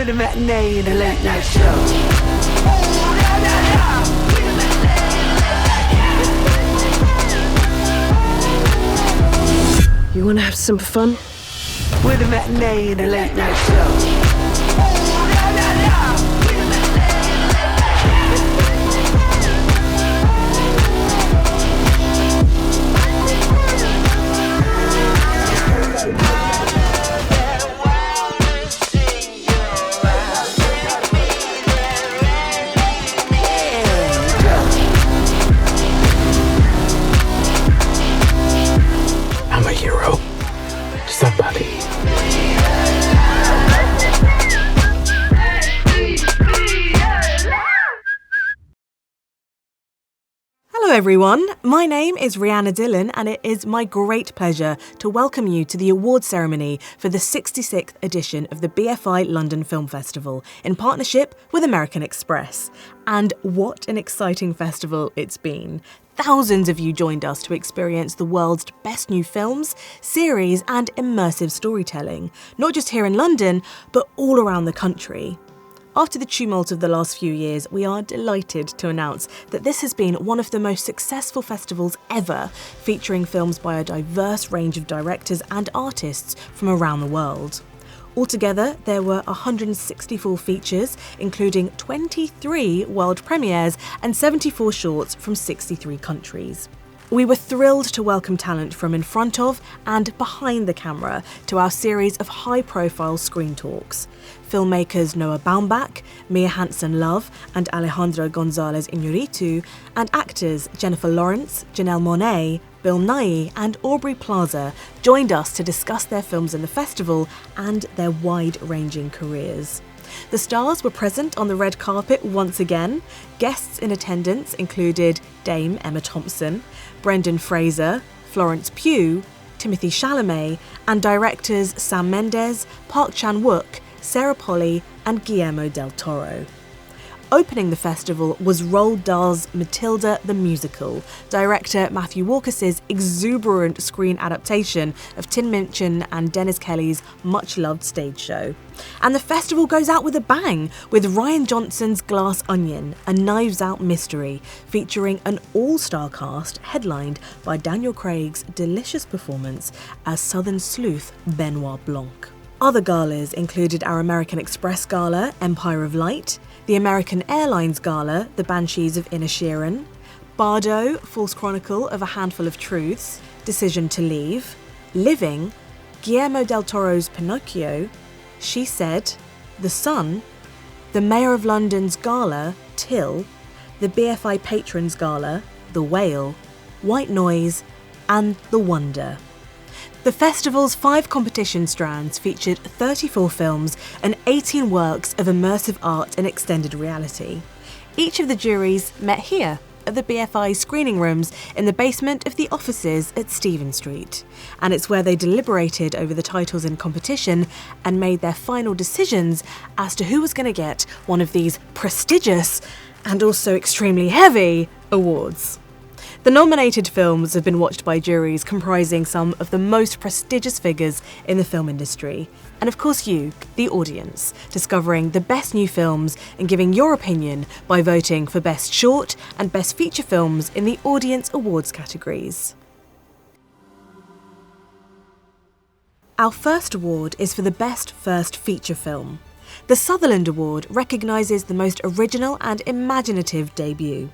with a matinee and a late night show. You want to have some fun? With a matinee and a late night show. I'm a hero to somebody. Hello everyone, my name is Rhianna Dhillon and it is my great pleasure to welcome you to the award ceremony for the 66th edition of the BFI London Film Festival in partnership with American Express. And what an exciting festival it's been. Thousands of you joined us to experience the world's best new films, series and immersive storytelling, not just here in London, but all around the country. After the tumult of the last few years, we are delighted to announce that this has been one of the most successful festivals ever, featuring films by a diverse range of directors and artists from around the world. Altogether, there were 164 features, including 23 world premieres and 74 shorts from 63 countries. We were thrilled to welcome talent from in front of and behind the camera to our series of high-profile screen talks. Filmmakers Noah Baumbach, Mia Hansen-Love and Alejandro González Iñárritu, and actors Jennifer Lawrence, Janelle Monáe, Bill Nighy and Aubrey Plaza joined us to discuss their films in the festival and their wide-ranging careers. The stars were present on the red carpet once again. Guests in attendance included Dame Emma Thompson, Brendan Fraser, Florence Pugh, Timothée Chalamet, and directors Sam Mendes, Park Chan-wook, Sarah Polley, and Guillermo del Toro. Opening the festival was Roald Dahl's Matilda the Musical, director Matthew Walkers's exuberant screen adaptation of Tim Minchin and Dennis Kelly's much-loved stage show. And the festival goes out with a bang, with Rian Johnson's Glass Onion, a Knives Out mystery, featuring an all-star cast headlined by Daniel Craig's delicious performance as Southern sleuth Benoit Blanc. Other galas included our American Express Gala, Empire of Light, the American Airlines Gala, The Banshees of Inisherin, Bardo, False Chronicle of a Handful of Truths, Decision to Leave, Living, Guillermo del Toro's Pinocchio, She Said, The Sun, the Mayor of London's Gala, Till, the BFI Patrons Gala, The Whale, White Noise, and The Wonder. The festival's 5 competition strands featured 34 films and 18 works of immersive art and extended reality. Each of the juries met here at the BFI screening rooms in the basement of the offices at Stephen Street. And it's where they deliberated over the titles in competition and made their final decisions as to who was going to get one of these prestigious and also extremely heavy awards. The nominated films have been watched by juries comprising some of the most prestigious figures in the film industry. And of course you, the audience, discovering the best new films and giving your opinion by voting for Best Short and Best Feature Films in the Audience Awards categories. Our first award is for the Best First Feature Film. The Sutherland Award recognises the most original and imaginative debut.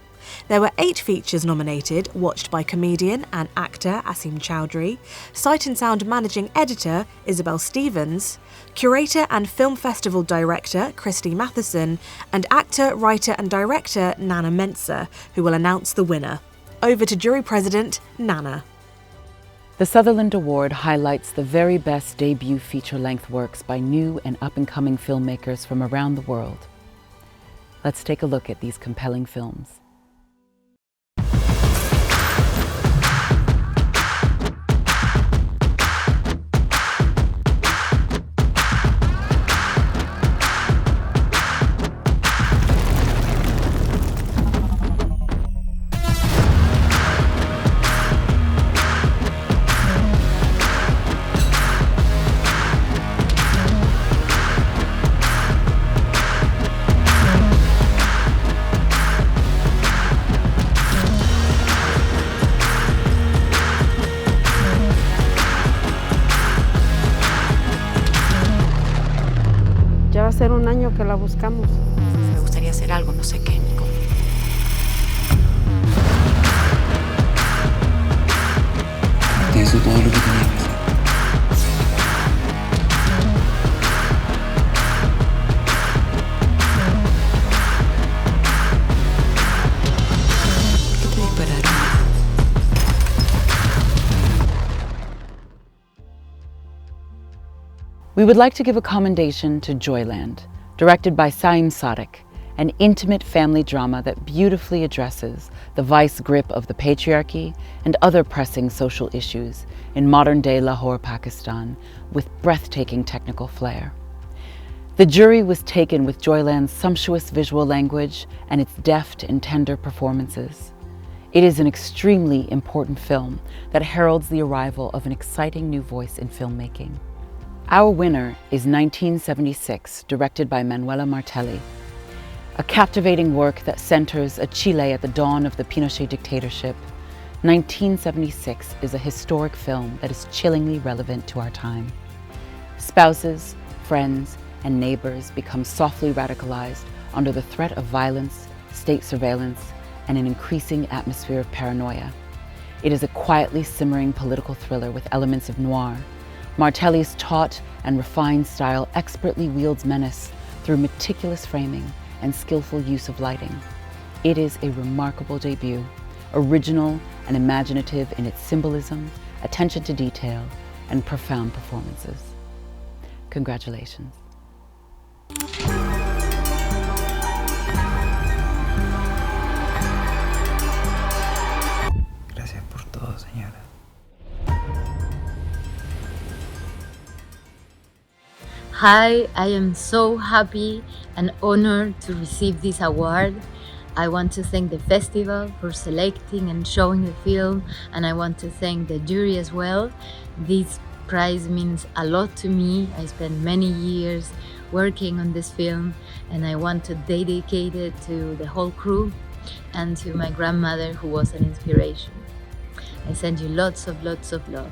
There were 8 features nominated, watched by comedian and actor Asim Chowdhury, Sight and Sound Managing Editor Isabel Stevens, curator and film festival director Christy Matheson, and actor, writer and director Nana Mensah, who will announce the winner. Over to jury president Nana. The Sutherland Award highlights the very best debut feature-length works by new and up-and-coming filmmakers from around the world. Let's take a look at these compelling films. que la buscamos. Me gustaría hacer algo, no sé qué. Te hizo todo lo que tenía que hacer. ¿Por qué te dispararon? We would like to give a commendation to Joyland, directed by Saim Sadek, an intimate family drama that beautifully addresses the vice grip of the patriarchy and other pressing social issues in modern-day Lahore, Pakistan, with breathtaking technical flair. The jury was taken with Joyland's sumptuous visual language and its deft and tender performances. It is an extremely important film that heralds the arrival of an exciting new voice in filmmaking. Our winner is 1976, directed by Manuela Martelli, a captivating work that centers a Chile at the dawn of the Pinochet dictatorship. 1976 is a historic film that is chillingly relevant to our time. Spouses, friends, and neighbors become softly radicalized under the threat of violence, state surveillance, and an increasing atmosphere of paranoia. It is a quietly simmering political thriller with elements of noir. Martelli's taut and refined style expertly wields menace through meticulous framing and skillful use of lighting. It is a remarkable debut, original and imaginative in its symbolism, attention to detail, and profound performances. Congratulations. Gracias por todo, señora. Hi, I am so happy and honored to receive this award. I want to thank the festival for selecting and showing the film, and I want to thank the jury as well. This prize means a lot to me. I spent many years working on this film, and I want to dedicate it to the whole crew and to my grandmother, who was an inspiration. I send you lots of love.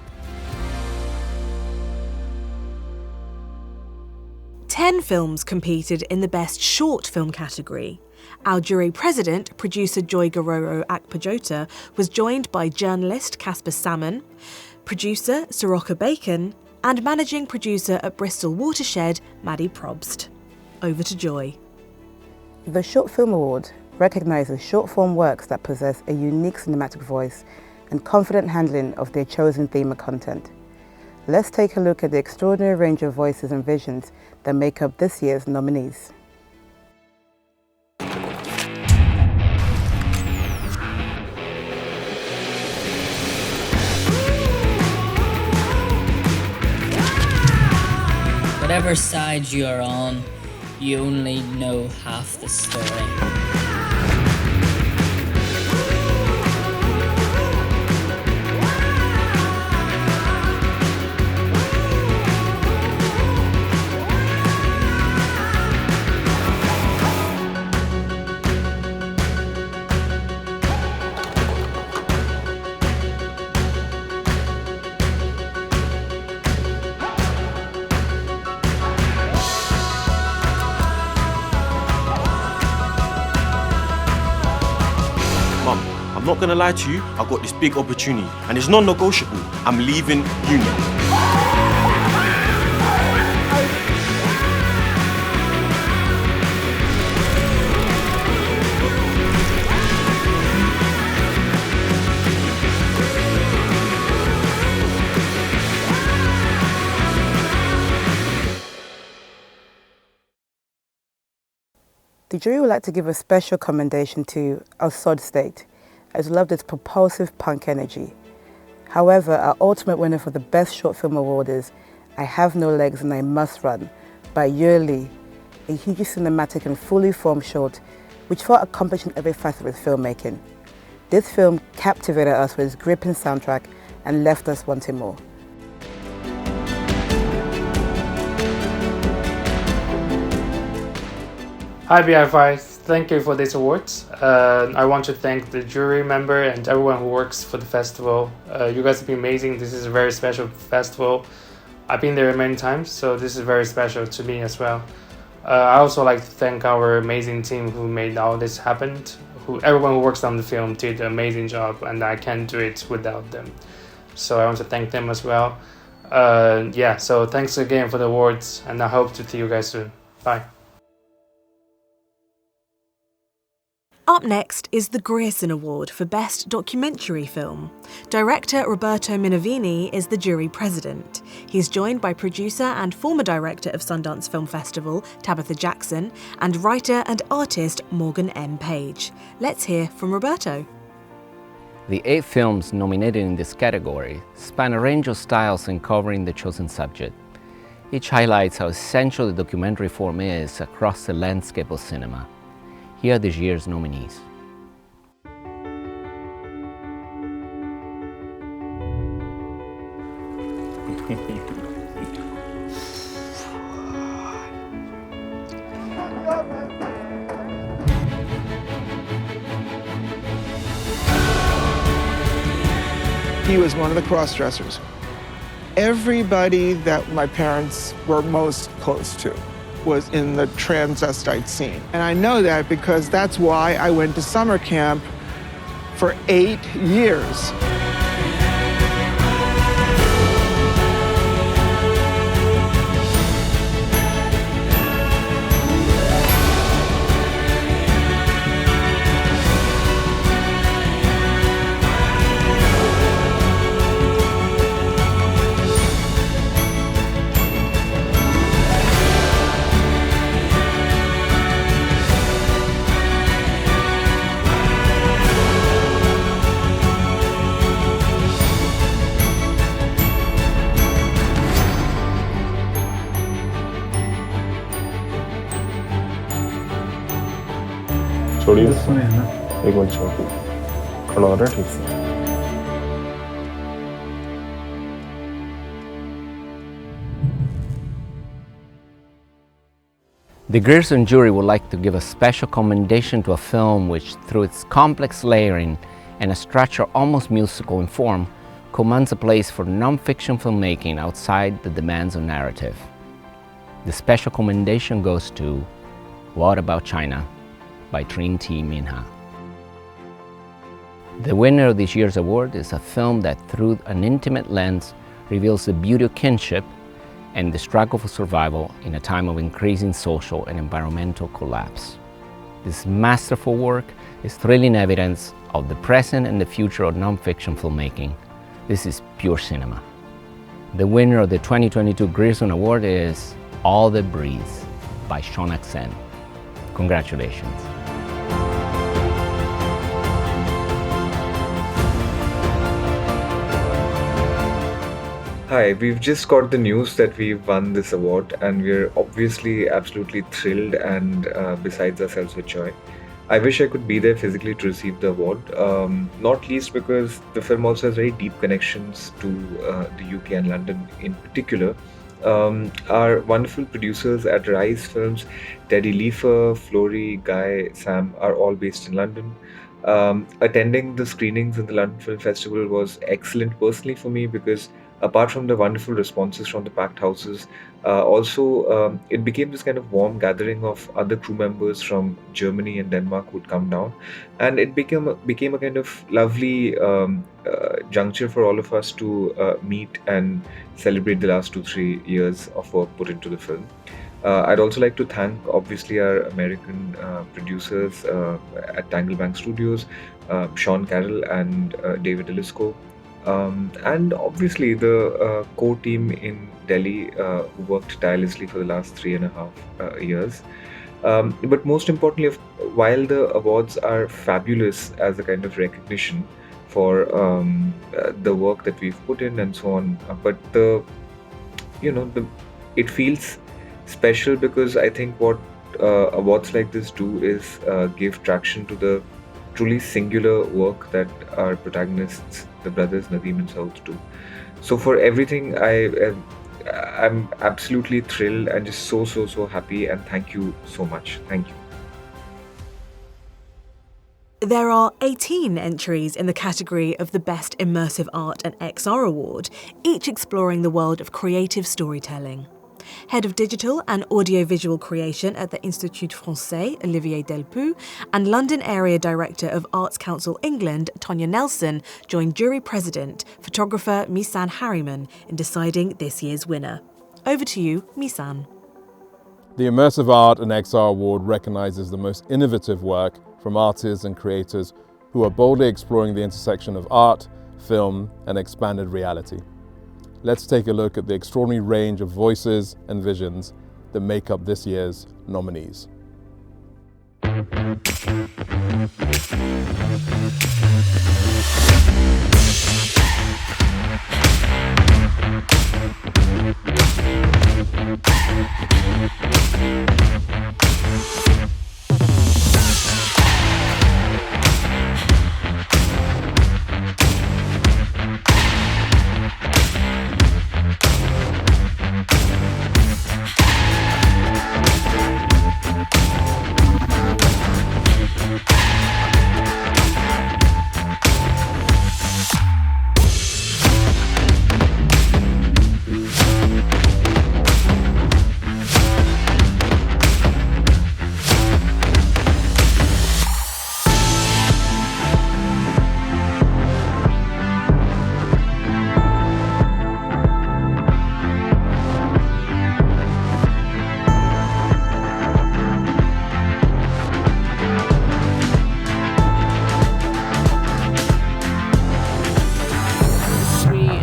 10 films competed in the Best Short Film category. Our jury president, producer Joy Gororo Akpajota, was joined by journalist Casper Salmon, producer Soroka Bacon, and managing producer at Bristol Watershed, Maddie Probst. Over to Joy. The Short Film Award recognises short-form works that possess a unique cinematic voice and confident handling of their chosen theme or content. Let's take a look at the extraordinary range of voices and visions that make up this year's nominees. Whatever side you are on, you only know half the story. I'm not gonna lie to you, I got this big opportunity and it's non-negotiable. I'm leaving uni. The jury would like to give a special commendation to Our Sod State, as we loved its propulsive punk energy. However, our ultimate winner for the Best Short Film Award is I Have No Legs and I Must Run by Yue Li, a hugely cinematic and fully formed short which far accomplished in every facet of its filmmaking. This film captivated us with its gripping soundtrack and left us wanting more. Hi BFI, thank you for this award. I want to thank the jury member and everyone who works for the festival. You guys have been amazing. This is a very special festival. I've been there many times, so this is very special to me as well. I also like to thank our amazing team who made all this happen. Everyone who works on the film did an amazing job, and I can't do it without them. So I want to thank them as well. So thanks again for the awards, and I hope to see you guys soon. Bye. Up next is the Grierson Award for Best Documentary Film. Director Roberto Minervini is the jury president. He's joined by producer and former director of Sundance Film Festival, Tabitha Jackson, and writer and artist Morgan M. Page. Let's hear from Roberto. The 8 films nominated in this category span a range of styles in covering the chosen subject. Each highlights how essential the documentary form is across the landscape of cinema. Here are this year's nominees. He was one of the cross-dressers. Everybody that my parents were most close to was in the transvestite scene. And I know that because that's why I went to summer camp for 8 years. छोड़िए एक minute छोड़ खड़ा हो रहा है ठीक से The Grierson jury would like to give a special commendation to a film which, through its complex layering and a structure almost musical in form, commands a place for non-fiction filmmaking outside the demands of narrative. The special commendation goes to What About China? By Trin T. Minha. The winner of this year's award is a film that, through an intimate lens, reveals the beauty of kinship and the struggle for survival in a time of increasing social and environmental collapse. This masterful work is thrilling evidence of the present and the future of non-fiction filmmaking. This is pure cinema. The winner of the 2022 Grierson Award is All That Breathes by Sean Axen. Congratulations. Hi, we've just got the news that we've won this award, and we're obviously absolutely thrilled and besides ourselves with joy. I wish I could be there physically to receive the award, not least because the film also has very deep connections to the UK and London in particular. Our wonderful producers at Rise Films, Teddy Leifer, Flory, Guy, Sam, are all based in London. Attending the screenings in the London Film Festival was excellent personally for me because apart from the wonderful responses from the packed houses, also it became this kind of warm gathering of other crew members from Germany and Denmark who'd come down, and it became a kind of lovely juncture for all of us to meet and celebrate the last 2-3 years of work put into the film. I'd also like to thank obviously our American producers at Tanglebank Studios, Sean Carroll and David Elisco. And obviously the core team in Delhi who worked tirelessly for the last 3.5 years. But most importantly, while the awards are fabulous as a kind of recognition for the work that we've put in and so on, but it feels special because I think what awards like this do is give traction to the truly singular work that our protagonists, the brothers Nadeem and Saud, do. So for everything, I'm absolutely thrilled and just so happy, and thank you so much. Thank you. There are 18 entries in the category of the Best Immersive Art and XR Award, each exploring the world of creative storytelling. Head of Digital and Audiovisual Creation at the Institut Français, Olivier Delpoux, and London Area Director of Arts Council England, Tonya Nelson, joined jury president, photographer Misan Harriman, in deciding this year's winner. Over to you, Misan. The Immersive Art XR Award recognises the most innovative work from artists and creators who are boldly exploring the intersection of art, film, and expanded reality. Let's take a look at the extraordinary range of voices and visions that make up this year's nominees.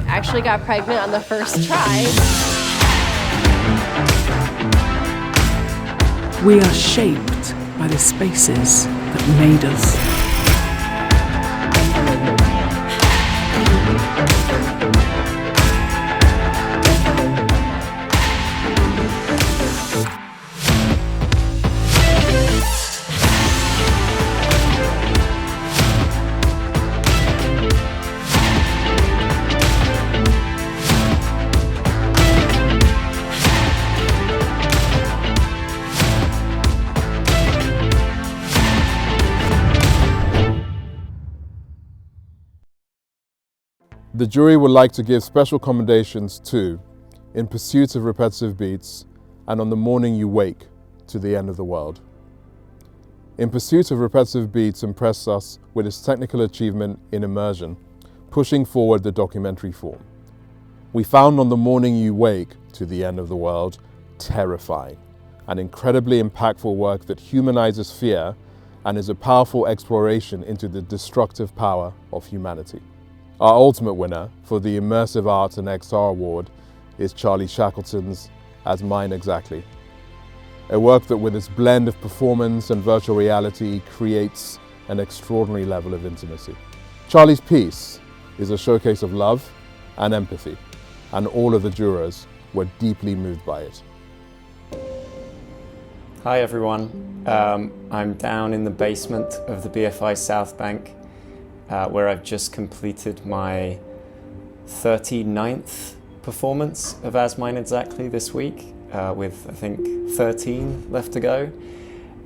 Actually got pregnant on the first try. We are shaped by the spaces that made us. The jury would like to give special commendations to In Pursuit of Repetitive Beats and On the Morning You Wake, To the End of the World. In Pursuit of Repetitive Beats impressed us with its technical achievement in immersion, pushing forward the documentary form. We found On the Morning You Wake, To the End of the World terrifying, an incredibly impactful work that humanizes fear and is a powerful exploration into the destructive power of humanity. Our ultimate winner for the Immersive Art XR Award is Charlie Shackleton's As Mine Exactly, a work that with its blend of performance and virtual reality creates an extraordinary level of intimacy. Charlie's piece is a showcase of love and empathy, and all of the jurors were deeply moved by it. Hi everyone, I'm down in the basement of the BFI South Bank where I've just completed my 39th performance of As Mine Exactly this week with I think 13 left to go,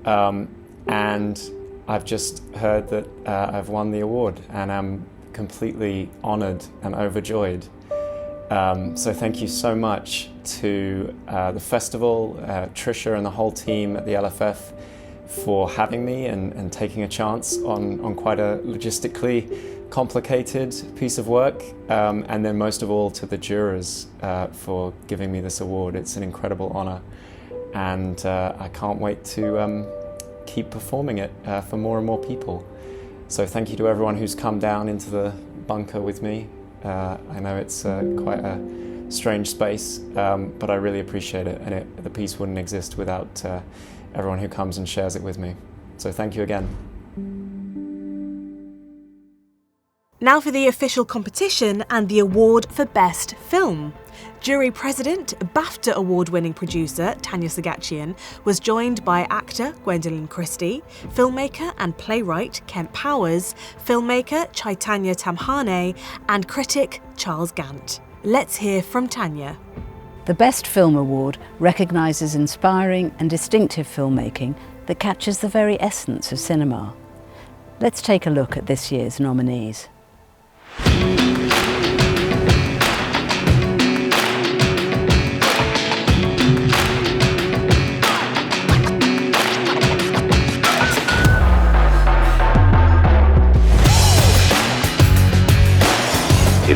and I've just heard that I've won the award and I'm completely honoured and overjoyed. So thank you so much to the festival, Trisha and the whole team at the LFF for having me and taking a chance on quite a logistically complicated piece of work, and then most of all to the jurors for giving me this award. It's an incredible honour, and I can't wait to keep performing it for more and more people. So thank you to everyone who's come down into the bunker with me. I know it's quite a strange space, but I really appreciate it, and the piece wouldn't exist without everyone who comes and shares it with me. So thank you again. Now for the official competition and the award for Best Film. Jury President, BAFTA award-winning producer Tanya Sagachian was joined by actor Gwendolyn Christie, filmmaker and playwright Kent Powers, filmmaker Chaitanya Tamhane, and critic Charles Gant. Let's hear from Tanya. The Best Film Award recognises inspiring and distinctive filmmaking that captures the very essence of cinema. Let's take a look at this year's nominees.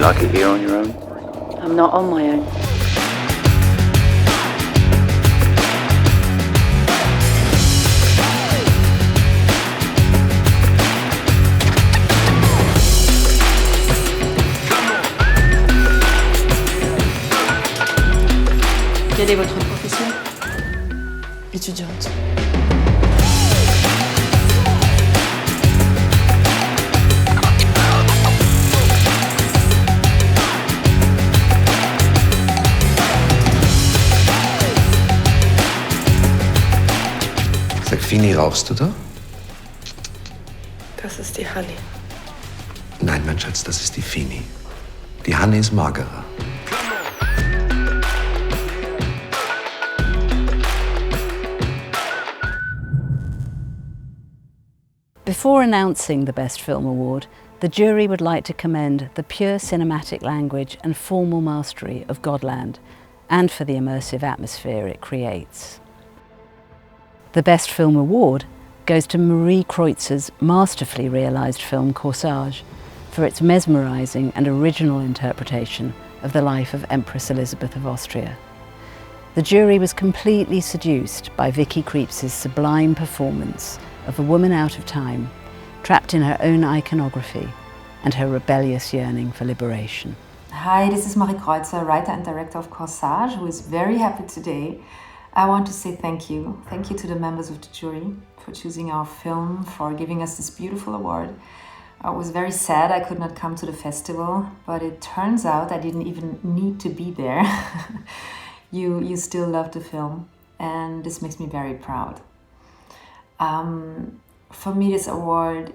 like it here on your own? I'm not on my own. Quelle est votre profession? Étudiante. Sag, Fini, rauchst du da? Das ist die Honey. Nein, mein Schatz, das ist die Fini. Die Honey ist magerer. Before announcing the Best Film Award, the jury would like to commend the pure cinematic language and formal mastery of Godland, and for the immersive atmosphere it creates. The Best Film Award goes to Marie Kreutzer's masterfully realised film Corsage for its mesmerising and original interpretation of the life of Empress Elizabeth of Austria. The jury was completely seduced by Vicky Krieps' sublime performance of a woman out of time, trapped in her own iconography and her rebellious yearning for liberation. Hi, this is Marie Kreutzer, writer and director of Corsage, who is very happy today. I want to say thank you. Thank you to the members of the jury for choosing our film, for giving us this beautiful award. I was very sad I could not come to the festival, but it turns out I didn't even need to be there. You still loved the film, and this makes me very proud. For me, this award,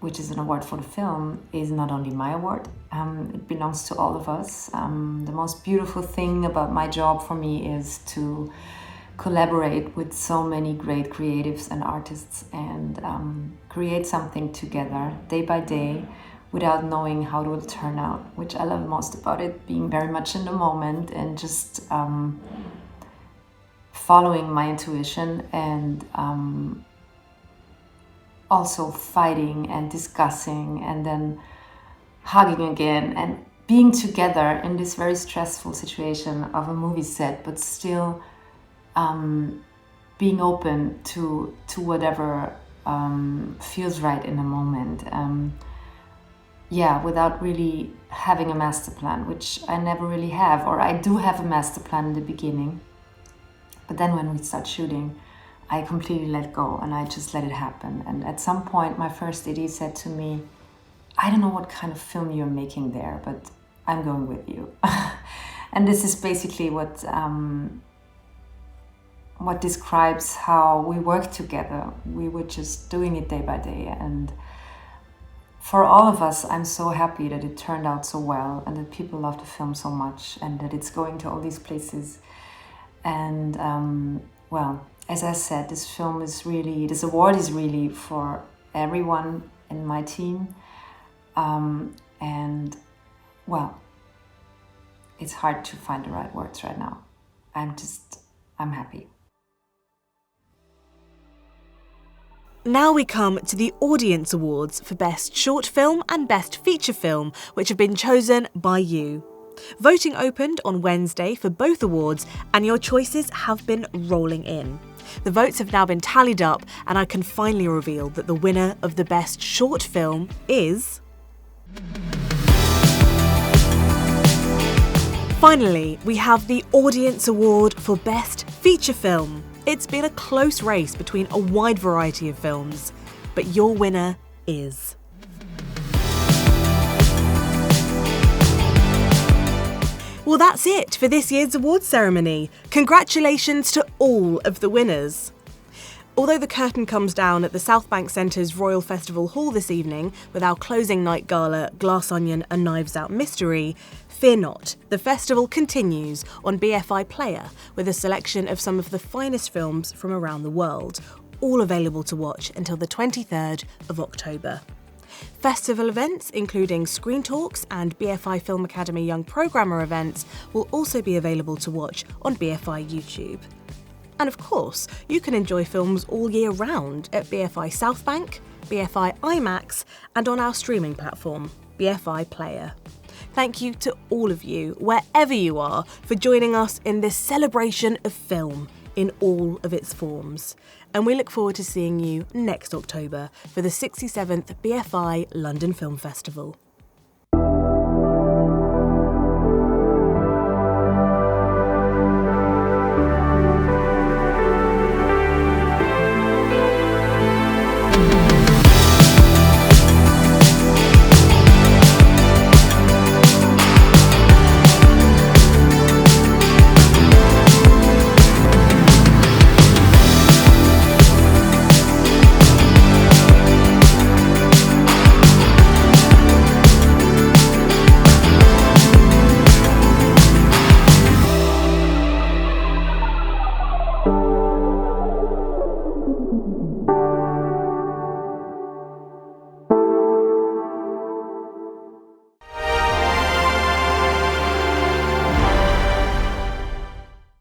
which is an award for the film, is not only my award. It belongs to all of us. The most beautiful thing about my job for me is to collaborate with so many great creatives and artists and create something together day by day without knowing how it will turn out, which I love most about it, being very much in the moment and just following my intuition and also fighting and discussing and then hugging again and being together in this very stressful situation of a movie set, but still being open to whatever feels right in the moment. Without really having a master plan, which I never really have, or I do have a master plan in the beginning. But then when we start shooting, I completely let go and I just let it happen. And at some point, my first AD said to me, I don't know what kind of film you're making there, but I'm going with you. And this is basically what describes how we work together. We were just doing it day by day. And for all of us, I'm so happy that it turned out so well and that people love the film so much and that it's going to all these places. And as I said, this award is really for everyone in my team. It's hard to find the right words right now. I'm happy. Now we come to the Audience Awards for Best Short Film and Best Feature Film, which have been chosen by you. Voting opened on Wednesday for both awards, and your choices have been rolling in. The votes have now been tallied up, and I can finally reveal that the winner of the Best Short Film is... Finally, we have the Audience Award for Best Feature Film. It's been a close race between a wide variety of films, but your winner is... Well, that's it for this year's awards ceremony. Congratulations to all of the winners. Although the curtain comes down at the South Bank Centre's Royal Festival Hall this evening with our closing night gala, Glass Onion and Knives Out Mystery, fear not, the festival continues on BFI Player with a selection of some of the finest films from around the world, all available to watch until the 23rd of October. Festival events, including Screen Talks and BFI Film Academy Young Programmer events, will also be available to watch on BFI YouTube. And of course, you can enjoy films all year round at BFI South Bank, BFI IMAX, and on our streaming platform. BFI Player. Thank you to all of you, wherever you are, for joining us in this celebration of film in all of its forms. And we look forward to seeing you next October for the 67th BFI London Film Festival.